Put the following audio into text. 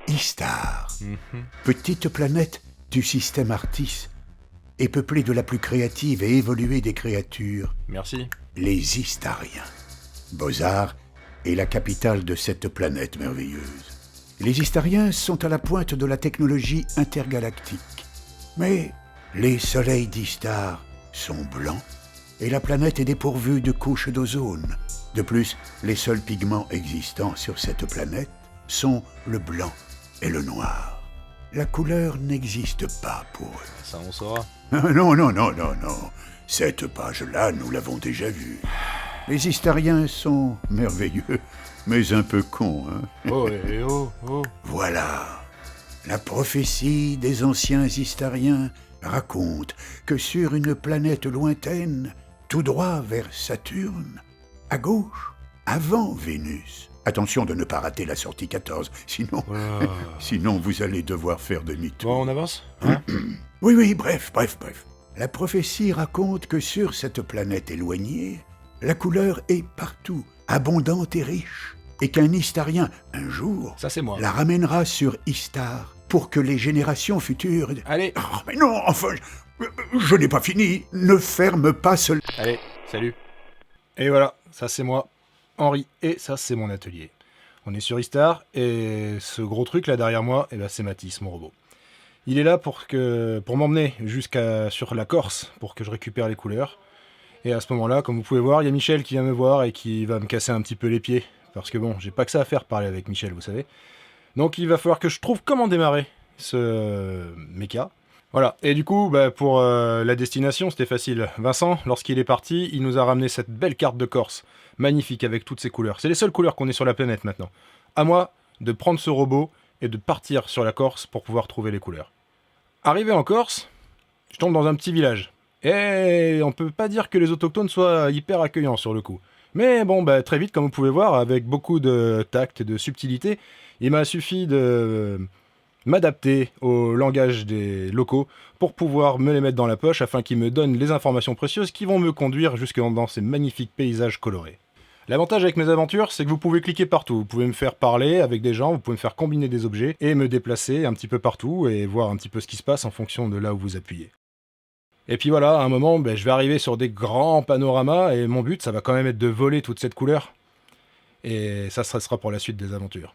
Istar, petite planète du système Artis, est peuplée de la plus créative et évoluée des créatures, Merci. les Istariens. Bozar est la capitale de cette planète merveilleuse. Les Istariens sont à la pointe de la technologie intergalactique. Mais les soleils d'Istar sont blancs et la planète est dépourvue de couches d'ozone. De plus, les seuls pigments existants sur cette planète sont le blanc et le noir. La couleur n'existe pas pour eux. Ça, on saura. Non. Cette page-là, nous l'avons déjà vue. Les Istariens sont merveilleux, mais un peu cons, hein. Oh. Voilà. La prophétie des anciens Istariens raconte que sur une planète lointaine, tout droit vers Saturne, à gauche, avant Vénus. Attention de ne pas rater la sortie 14, sinon vous allez devoir faire demi-tour. Bon, on avance, hein? Oui, bref. La prophétie raconte que sur cette planète éloignée, la couleur est partout, abondante et riche, et qu'un Istarien, un jour, Ça, c'est moi. la ramènera sur Istar pour que les générations futures... Allez. Oh, mais non, enfin, je n'ai pas fini. Ne ferme pas ce... Allez, salut. Et voilà, ça c'est moi, Henri, et ça c'est mon atelier. On est sur Istar, et ce gros truc là derrière moi, c'est Matisse, mon robot. Il est là pour m'emmener sur la Corse, pour que je récupère les couleurs. Et à ce moment-là, comme vous pouvez voir, il y a Michel qui vient me voir et qui va me casser un petit peu les pieds. Parce que bon, j'ai pas que ça à faire parler avec Michel, vous savez. Donc il va falloir que je trouve comment démarrer ce méca. Voilà, et du coup, pour la destination, c'était facile. Vincent, lorsqu'il est parti, il nous a ramené cette belle carte de Corse. Magnifique, avec toutes ces couleurs. C'est les seules couleurs qu'on ait sur la planète maintenant. À moi de prendre ce robot et de partir sur la Corse pour pouvoir trouver les couleurs. Arrivé en Corse, je tombe dans un petit village. Et on peut pas dire que les autochtones soient hyper accueillants sur le coup. Mais bon, très vite, comme vous pouvez voir, avec beaucoup de tact et de subtilité, il m'a suffi de m'adapter au langage des locaux pour pouvoir me les mettre dans la poche afin qu'ils me donnent les informations précieuses qui vont me conduire jusque dans ces magnifiques paysages colorés. L'avantage avec mes aventures, c'est que vous pouvez cliquer partout. Vous pouvez me faire parler avec des gens, vous pouvez me faire combiner des objets et me déplacer un petit peu partout et voir un petit peu ce qui se passe en fonction de là où vous appuyez. Et puis voilà, à un moment, je vais arriver sur des grands panoramas et mon but, ça va quand même être de voler toute cette couleur. Et ça sera pour la suite des aventures.